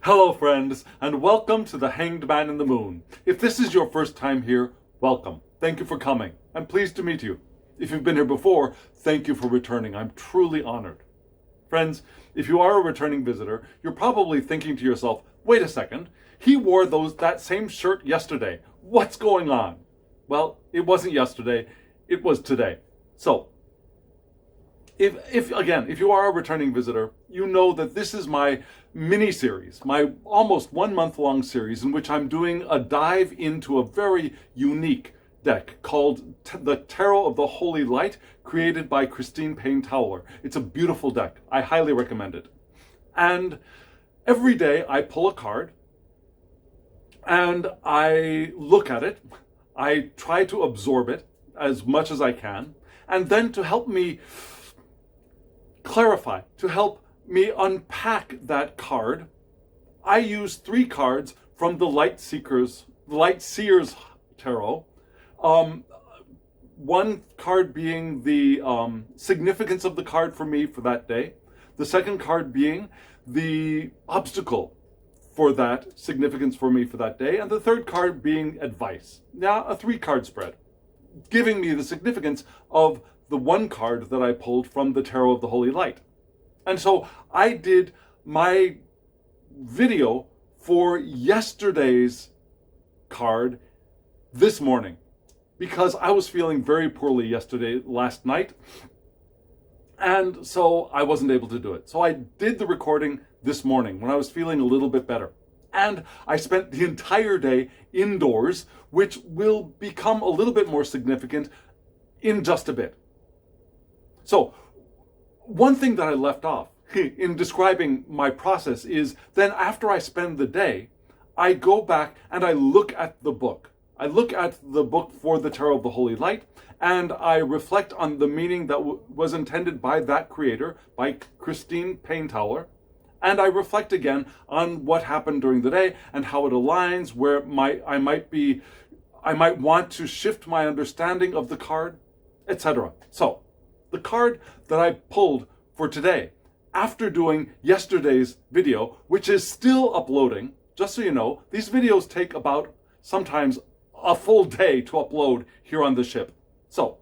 Hello friends, and welcome to the Hanged Man in the Moon. If this is your first time here, welcome. Thank you for coming. I'm pleased to meet you. If you've been here before, thank you for returning. I'm truly honored. Friends, if you are a returning visitor, you're probably thinking to yourself, wait a second, he wore that same shirt yesterday. What's going on? Well, it wasn't yesterday, it was today. So, if you are a returning visitor, you know that this is my mini-series, my almost 1 month long series in which I'm doing a dive into a very unique deck called the Tarot of the Holy Light, created by Christine Payne-Towler. It's a beautiful deck. I highly recommend it. And every day I pull a card and I look at it. I try to absorb it as much as I can. And then to help me clarify, to help me unpack that card, I use 3 cards from the Light Seers Tarot. One card being the significance of the card for me for that day. The second card being the obstacle for that significance for me for that day. And the third card being advice. Now, a 3-card spread, giving me the significance of the one card that I pulled from the Tarot of the Holy Light. And so I did my video for yesterday's card this morning because I was feeling very poorly last night. And so I wasn't able to do it. So I did the recording this morning when I was feeling a little bit better. And I spent the entire day indoors, which will become a little bit more significant in just a bit. So, one thing that I left off in describing my process is then after I spend the day, I go back and I look at the book. I look at the book for the Tarot of the Holy Light, and I reflect on the meaning that was intended by that creator, by Christine Payne-Towler, and I reflect again on what happened during the day and how it aligns, where I might want to shift my understanding of the card, etc. So, the card that I pulled for today, after doing yesterday's video, which is still uploading, just so you know, these videos take about sometimes a full day to upload here on the ship. So,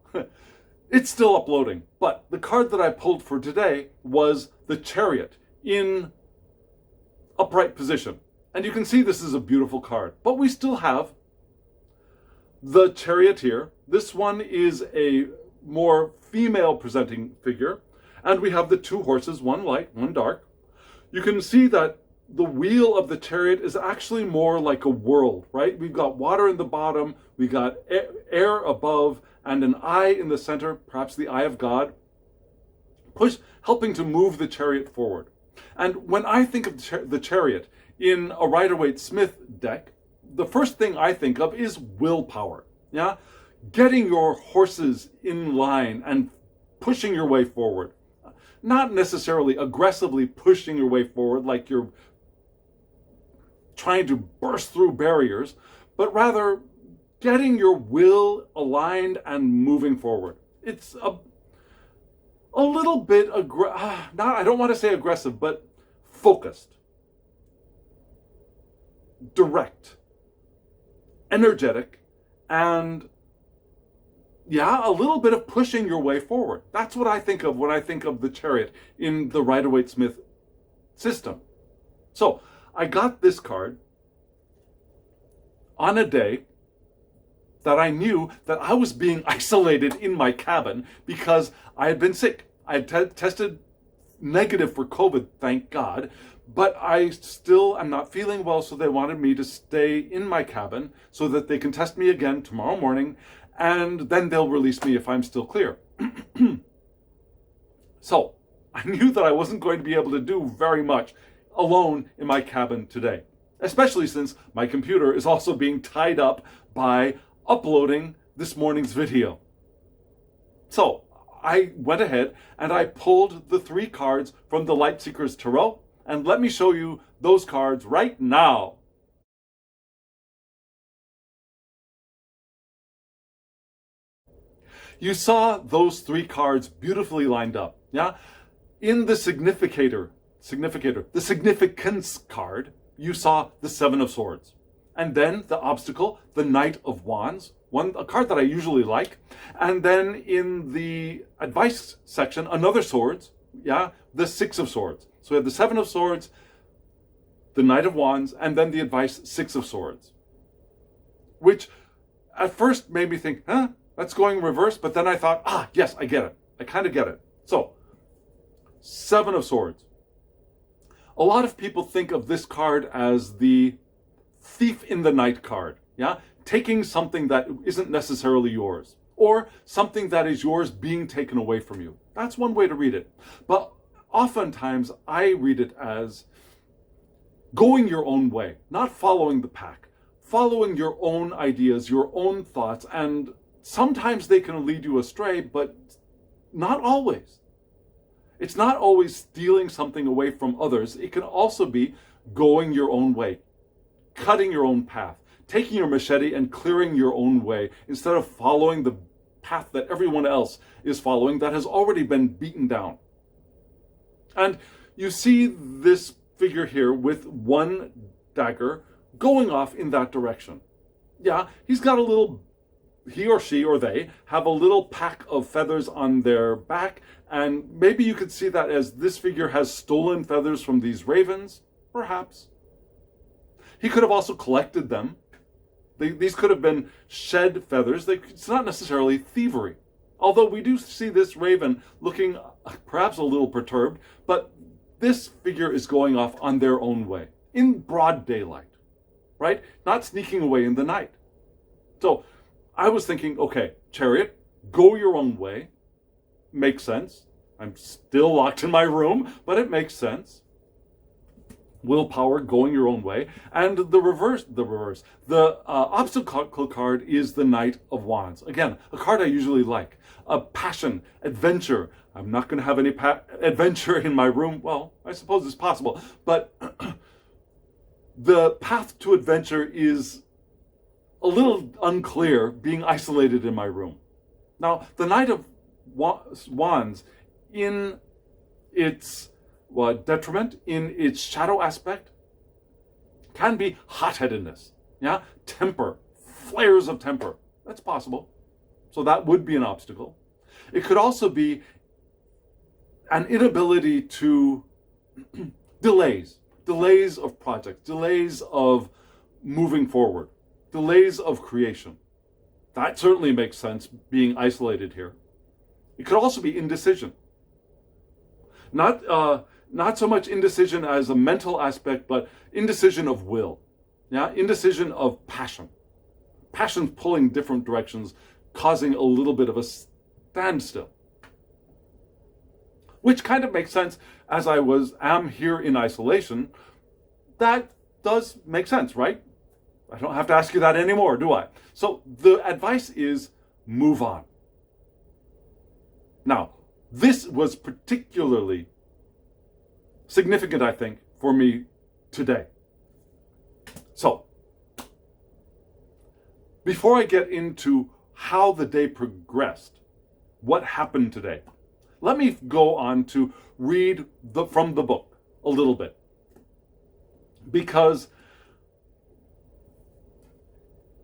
it's still uploading. But the card that I pulled for today was the Chariot in upright position. And you can see this is a beautiful card. But we still have the Chariot here. This one is a more female presenting figure, and we have the 2 horses, one light, one dark. You can see that the wheel of the Chariot is actually more like a world, right? We've got water in the bottom, we got air above, and an eye in the center, perhaps the eye of God, helping to move the Chariot forward. And when I think of the Chariot in a Rider-Waite-Smith deck, the first thing I think of is willpower. Yeah, getting your horses in line and pushing your way forward. Not necessarily aggressively pushing your way forward like you're trying to burst through barriers, but rather getting your will aligned and moving forward. It's a little bit, I don't want to say aggressive, but focused, direct, energetic, and a little bit of pushing your way forward. That's what I think of when I think of the Chariot in the Rider-Waite-Smith system. So I got this card on a day that I knew that I was being isolated in my cabin because I had been sick. I had tested negative for COVID, thank God, but I still am not feeling well, so they wanted me to stay in my cabin so that they can test me again tomorrow morning, and then they'll release me if I'm still clear. So, I knew that I wasn't going to be able to do very much alone in my cabin today, especially since my computer is also being tied up by uploading this morning's video. So, I went ahead and I pulled the 3 cards from the Light Seekers Tarot, and let me show you those cards right now. You saw those 3 cards beautifully lined up, yeah? In the significance card, you saw the Seven of Swords. And then the obstacle, the Knight of Wands, a card that I usually like. And then in the advice section, another swords, the Six of Swords. So we have the Seven of Swords, the Knight of Wands, and then the advice Six of Swords. Which at first made me think, that's going reverse, but then I thought, yes, I get it. I kind of get it. So, Seven of Swords. A lot of people think of this card as the Thief in the Night card, taking something that isn't necessarily yours, or something that is yours being taken away from you. That's one way to read it. But oftentimes I read it as going your own way, not following the pack, following your own ideas, your own thoughts, and sometimes they can lead you astray, but not always. It's not always stealing something away from others. It can also be going your own way, cutting your own path, taking your machete and clearing your own way instead of following the path that everyone else is following that has already been beaten down. And you see this figure here with one dagger going off in that direction. He's got he or she or they have a little pack of feathers on their back, and maybe you could see that as this figure has stolen feathers from these ravens, perhaps. He could have also collected them. These could have been shed feathers. It's not necessarily thievery. Although we do see this raven looking perhaps a little perturbed, but this figure is going off on their own way, in broad daylight, right? Not sneaking away in the night. So I was thinking, okay, Chariot, go your own way. Makes sense. I'm still locked in my room, but it makes sense. Willpower, going your own way. And the obstacle card is the Knight of Wands. Again, a card I usually like. A passion, adventure. I'm not going to have any adventure in my room. Well, I suppose it's possible. But the path to adventure is a little unclear being isolated in my room. Now, the Knight of Wands, in its detriment, in its shadow aspect, can be hot-headedness, temper, flares of temper. That's possible. So that would be an obstacle. It could also be an inability to delays of projects, delays of moving forward, delays of creation. That certainly makes sense, being isolated here. It could also be indecision. Not so much indecision as a mental aspect, but indecision of will. Indecision of passion. Passion pulling different directions, causing a little bit of a standstill. Which kind of makes sense as I am here in isolation. That does make sense, right? I don't have to ask you that anymore, do I? So the advice is move on. Now, this was particularly significant, I think, for me today. So, before I get into how the day progressed, what happened today, let me go on to read from the book a little bit. Because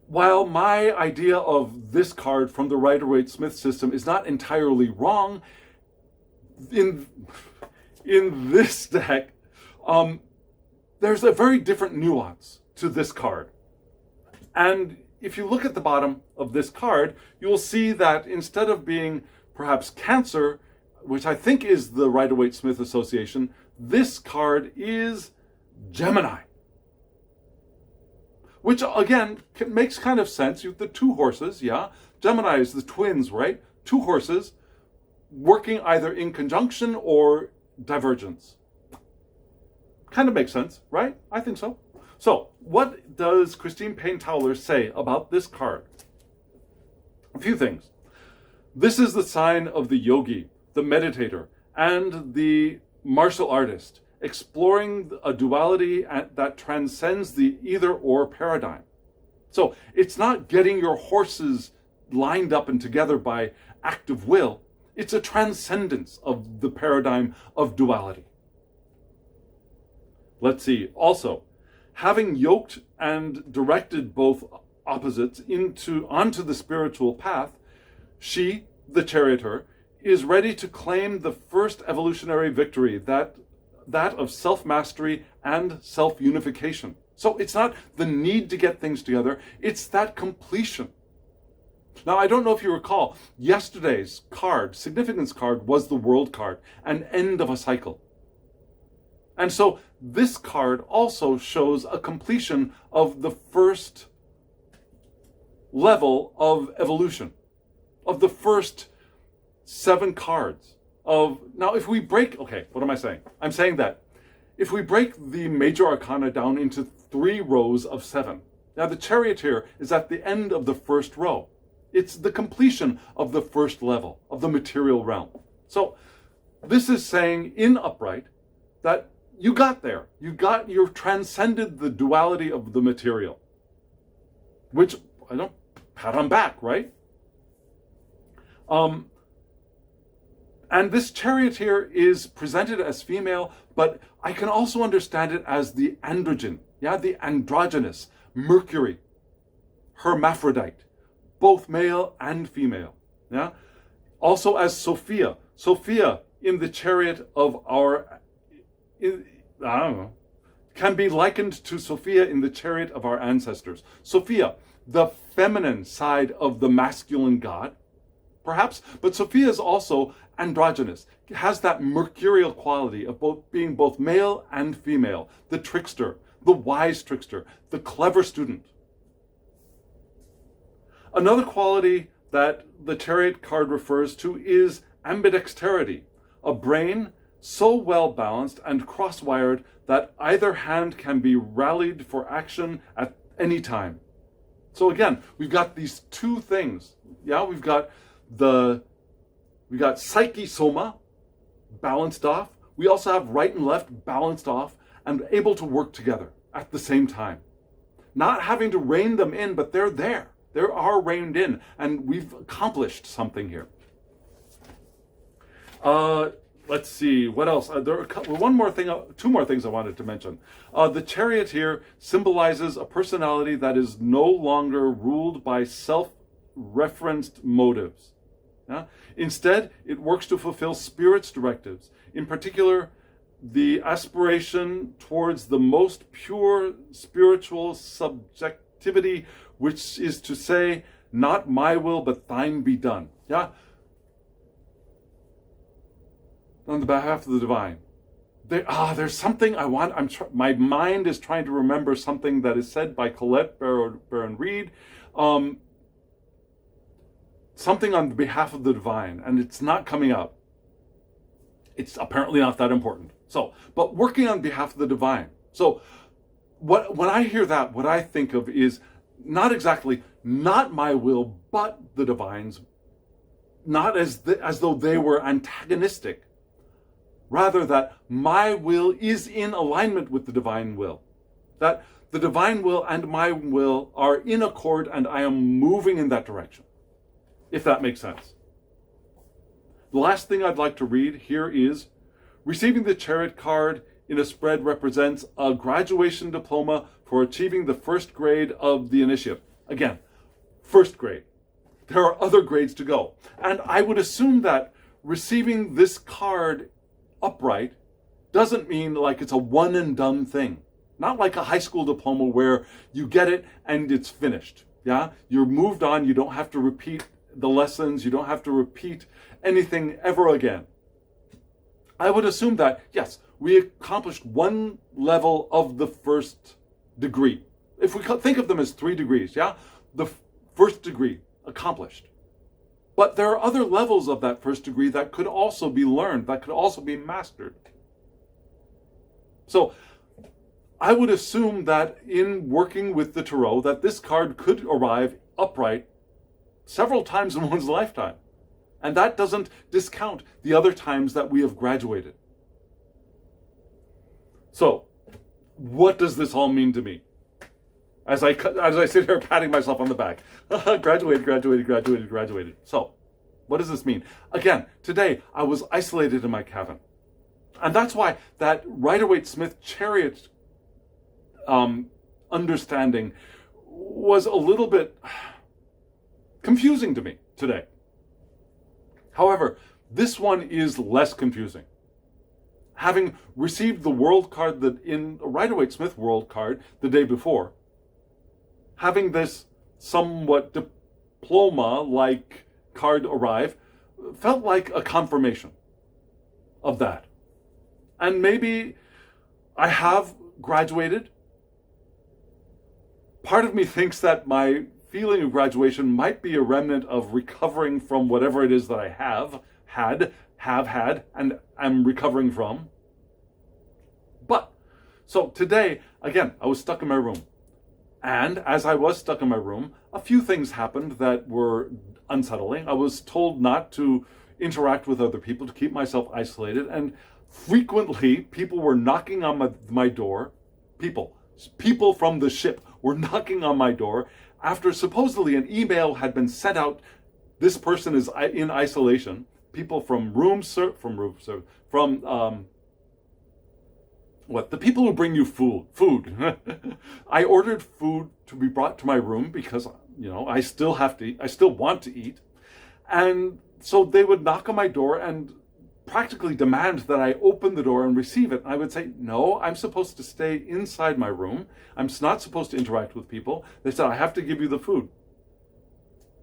while my idea of this card from the Rider-Waite-Smith system is not entirely wrong, in this deck, there's a very different nuance to this card. And if you look at the bottom of this card, you'll see that instead of being perhaps Cancer, which I think is the Rider-Waite-Smith association, this card is Gemini. Which, again, makes kind of sense. You have the two horses, Gemini is the twins, right? Two horses working either in conjunction or divergence. Kind of makes sense, right? I think so. So, what does Christine Payne-Towler say about this card? A few things. This is the sign of the yogi, the meditator, and the martial artist, exploring a duality that transcends the either-or paradigm. So it's not getting your horses lined up and together by act of will. It's a transcendence of the paradigm of duality. Let's see. Also, having yoked and directed both opposites onto the spiritual path, she, the charioteer, is ready to claim the first evolutionary victory, that of self-mastery and self-unification. So it's not the need to get things together, it's that completion. Now, I don't know if you recall, yesterday's card, significance card, was the world card, an end of a cycle. And so this card also shows a completion of the first level of evolution, of the first 7 cards. Now, if we break, okay, what am I saying? I'm saying that if we break the major arcana down into 3 rows of 7, now the charioteer is at the end of the first row. It's the completion of the first level of the material realm. So this is saying in upright that you got there. You've transcended the duality of the material, which I don't pat on back, right? And this charioteer is presented as female, but I can also understand it as the androgen, the androgynous, Mercury, hermaphrodite, both male and female. Also as Sophia in the chariot of our, can be likened to Sophia in the chariot of our ancestors. Sophia, the feminine side of the masculine god, perhaps, but Sophia is also androgynous. It has that mercurial quality of being both male and female, the trickster, the wise trickster, the clever student. Another quality that the chariot card refers to is ambidexterity, a brain so well balanced and cross-wired that either hand can be rallied for action at any time. So again, we've got these 2 things. We've got psyche soma balanced off. We also have right and left balanced off and able to work together at the same time. Not having to rein them in, but they're there. They are reined in, and we've accomplished something here. Let's see, what else? There are 2 more things I wanted to mention. The charioteer symbolizes a personality that is no longer ruled by self-referenced motives. Instead, it works to fulfill Spirit's directives, in particular, the aspiration towards the most pure spiritual subjectivity, which is to say, not my will, but thine be done. On the behalf of the divine. There's something I want. My mind is trying to remember something that is said by Colette Baron Reed. Something on behalf of the divine, and it's not coming out. It's apparently not that important. But working on behalf of the divine. So, when I hear that, what I think of is not exactly not my will, but the divine's. Not as though they were antagonistic. Rather, that my will is in alignment with the divine will. That the divine will and my will are in accord, and I am moving in that direction. If that makes sense. The last thing I'd like to read here is, receiving the chariot card in a spread represents a graduation diploma for achieving the first grade of the initiative. Again, first grade. There are other grades to go. And I would assume that receiving this card upright doesn't mean like it's a one and done thing. Not like a high school diploma where you get it and it's finished. You're moved on, you don't have to repeat the lessons, you don't have to repeat anything ever again. I would assume that, yes, we accomplished one level of the first degree. If we think of them as 3 degrees, the first degree accomplished. But there are other levels of that first degree that could also be learned, that could also be mastered. So I would assume that in working with the tarot, that this card could arrive upright several times in one's lifetime. And that doesn't discount the other times that we have graduated. So, what does this all mean to me? As I sit here patting myself on the back. Graduated. So, what does this mean? Again, today I was isolated in my cabin. And that's why that Rider-Waite-Smith Chariot understanding was a little bit confusing to me today. However, this one is less confusing. Having received the world card in a Rider-Waite-Smith world card the day before, having this somewhat diploma-like card arrive felt like a confirmation of that. And maybe I have graduated. Part of me thinks that my feeling of graduation might be a remnant of recovering from whatever it is that I have had, and am recovering from. But, so today, again, I was stuck in my room. And as I was stuck in my room, a few things happened that were unsettling. I was told not to interact with other people, to keep myself isolated, and frequently people were knocking on my door. People from the ship were knocking on my door after supposedly an email had been sent out. This person is in isolation. People from the people who bring you food. I ordered food to be brought to my room because, I still want to eat. And so they would knock on my door and practically demand that I open the door and receive it. I would say, no, I'm supposed to stay inside my room. I'm not supposed to interact with people. They said, I have to give you the food.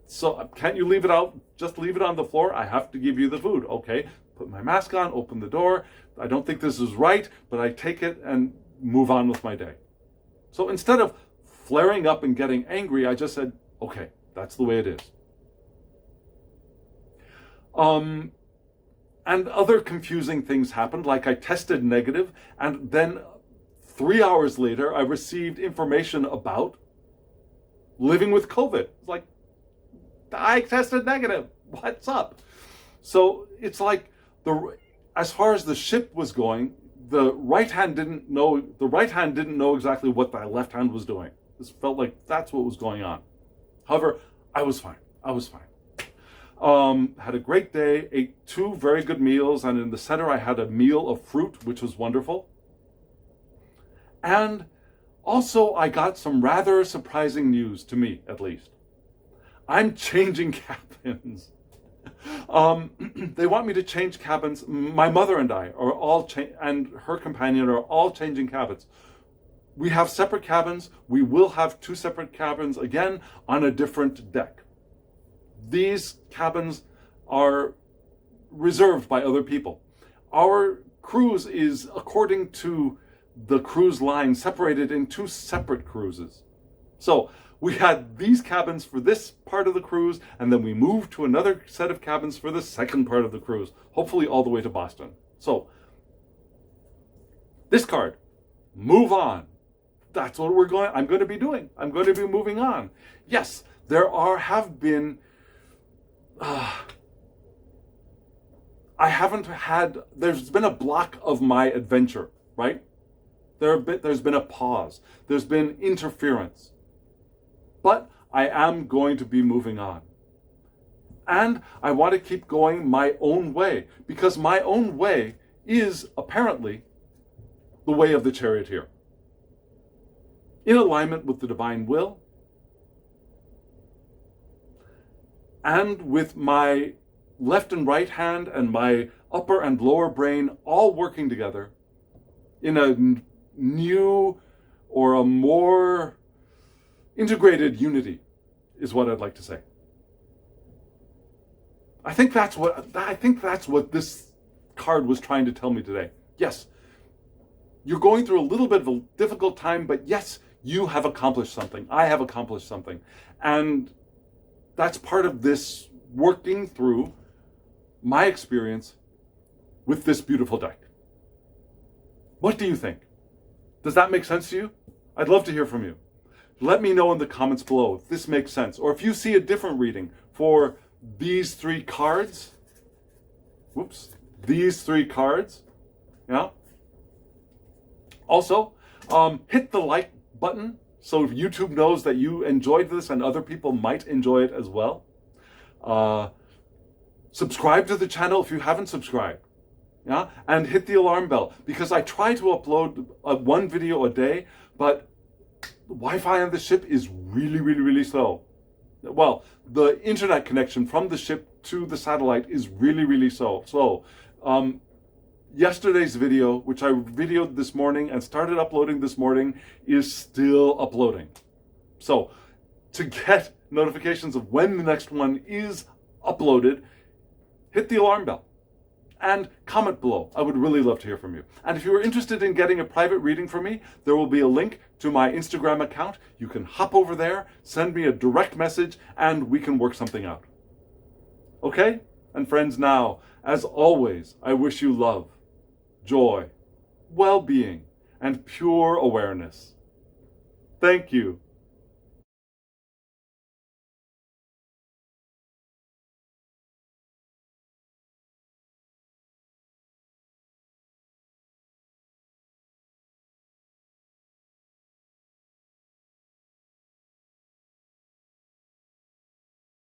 So can't you leave it out? Just leave it on the floor. I have to give you the food. Okay, put my mask on, open the door. I don't think this is right, but I take it and move on with my day. So instead of flaring up and getting angry, I just said, okay, that's the way it is. And other confusing things happened, like I tested negative, and then 3 hours later, I received information about living with COVID. It's like, I tested negative. What's up? So it's like, as far as the ship was going, the right hand didn't know exactly what the left hand was doing. It felt like that's what was going on. However, I was fine. Had a great day, ate 2 very good meals, and in the center I had a meal of fruit, which was wonderful. And also I got some rather surprising news, to me at least. I'm changing cabins. They want me to change cabins. My mother and I are all and her companion are all changing cabins. We have separate cabins. We will have 2 separate cabins again on a different deck. These cabins are reserved by other people. Our cruise is, according to the cruise line, separated in 2 separate cruises. So we had these cabins for this part of the cruise, and then we moved to another set of cabins for the second part of the cruise, hopefully all the way to Boston. So this card, move on. That's what I'm going to be doing. I'm going to be moving on. Yes, there's been a block of my adventure, right? There's been a pause. There's been interference. But I am going to be moving on. And I want to keep going my own way, because my own way is apparently the way of the Charioteer. In alignment with the divine will, and with my left and right hand and my upper and lower brain all working together in a new or a more integrated unity, is what I'd like to say. I think that's what this card was trying to tell me today. Yes, you're going through a little bit of a difficult time, but yes, you have accomplished something. I have accomplished something. And that's part of this working through my experience with this beautiful deck. What do you think? Does that make sense to you? I'd love to hear from you. Let me know in the comments below if this makes sense, or if you see a different reading for these 3 cards. These 3 cards. Yeah. Also, hit the like button so YouTube knows that you enjoyed this and other people might enjoy it as well. Subscribe to the channel if you haven't subscribed. Yeah, and hit the alarm bell, because I try to upload 1 video a day, but Wi-Fi on the ship is really slow. Well, the internet connection from the ship to the satellite is really slow. Yesterday's video, which I videoed this morning and started uploading this morning, is still uploading. So to get notifications of when the next one is uploaded, hit the alarm bell and comment below. I would really love to hear from you. And if you are interested in getting a private reading from me, there will be a link to my Instagram account. You can hop over there, send me a direct message, and we can work something out. Okay? And friends, now, as always, I wish you love, joy, well-being, and pure awareness. Thank you.